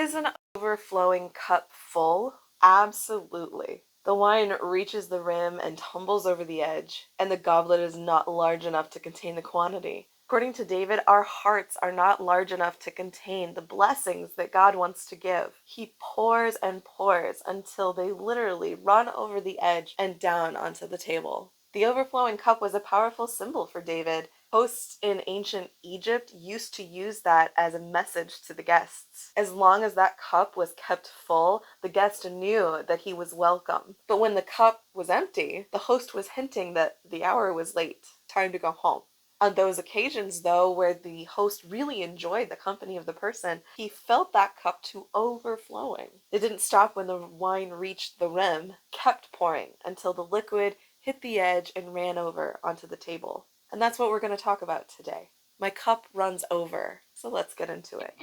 Is an overflowing cup full? Absolutely. The wine reaches the rim and tumbles over the edge, and the goblet is not large enough to contain the quantity. According to David, our hearts are not large enough to contain the blessings that God wants to give. He pours and pours until they literally run over the edge and down onto the table. The overflowing cup was a powerful symbol for David. Hosts in ancient Egypt used to use that as a message to the guests. As long as that cup was kept full, the guest knew that he was welcome. But when the cup was empty, the host was hinting that the hour was late, time to go home. On those occasions, though, where the host really enjoyed the company of the person, he filled that cup to overflowing. It didn't stop when the wine reached the rim, kept pouring until the liquid hit the edge and ran over onto the table. And that's what we're going to talk about today. My cup runs over, so let's get into it.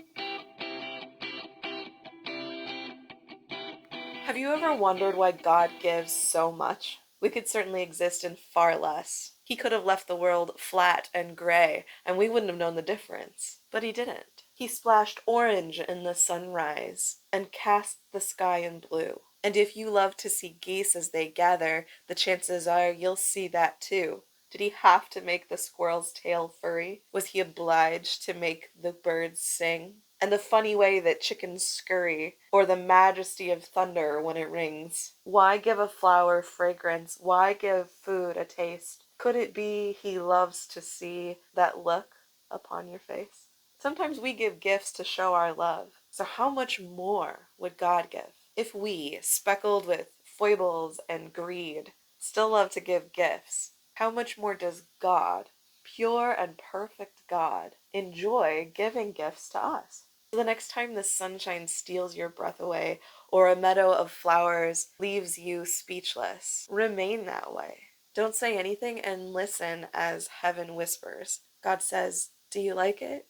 Have you ever wondered why God gives so much? We could certainly exist in far less. He could have left the world flat and gray, and we wouldn't have known the difference. But he didn't. He splashed orange in the sunrise and cast the sky in blue. And if you love to see geese as they gather, the chances are you'll see that too. Did he have to make the squirrel's tail furry? Was he obliged to make the birds sing? And the funny way that chickens scurry, or the majesty of thunder when it rings. Why give a flower fragrance? Why give food a taste? Could it be he loves to see that look upon your face? Sometimes we give gifts to show our love. So how much more would God give? If we, speckled with foibles and greed, still love to give gifts, how much more does God, pure and perfect God, enjoy giving gifts to us? So the next time the sunshine steals your breath away, or a meadow of flowers leaves you speechless, remain that way. Don't say anything and listen as heaven whispers. God says, "Do you like it?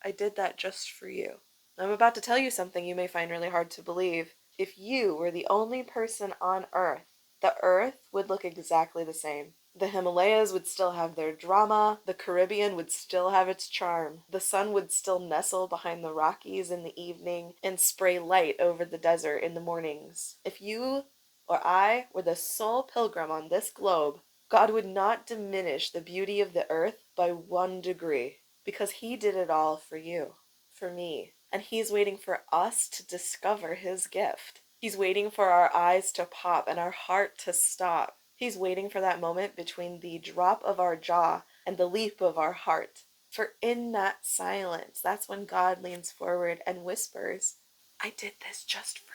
I did that just for you." I'm about to tell you something you may find really hard to believe. If you were the only person on Earth, the Earth would look exactly the same. The Himalayas would still have their drama, the Caribbean would still have its charm, the sun would still nestle behind the Rockies in the evening and spray light over the desert in the mornings. If you or I were the sole pilgrim on this globe, God would not diminish the beauty of the earth by 1 degree, because he did it all for you, for me, and he's waiting for us to discover his gift. He's waiting for our eyes to pop and our heart to stop. He's waiting for that moment between the drop of our jaw and the leap of our heart. For in that silence, that's when God leans forward and whispers, "I did this just for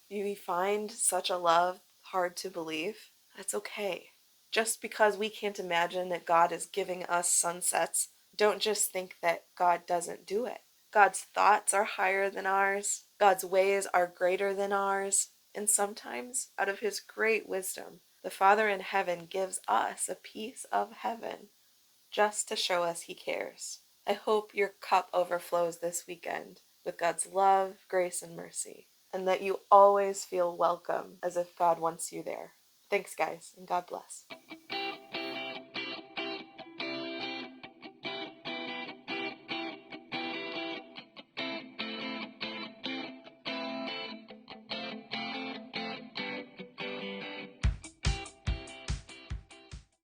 you." You find such a love hard to believe? That's okay. Just because we can't imagine that God is giving us sunsets, don't just think that God doesn't do it. God's thoughts are higher than ours. God's ways are greater than ours. And sometimes, out of his great wisdom, the Father in heaven gives us a piece of heaven just to show us he cares. I hope your cup overflows this weekend with God's love, grace, and mercy, and that you always feel welcome as if God wants you there. Thanks, guys, and God bless.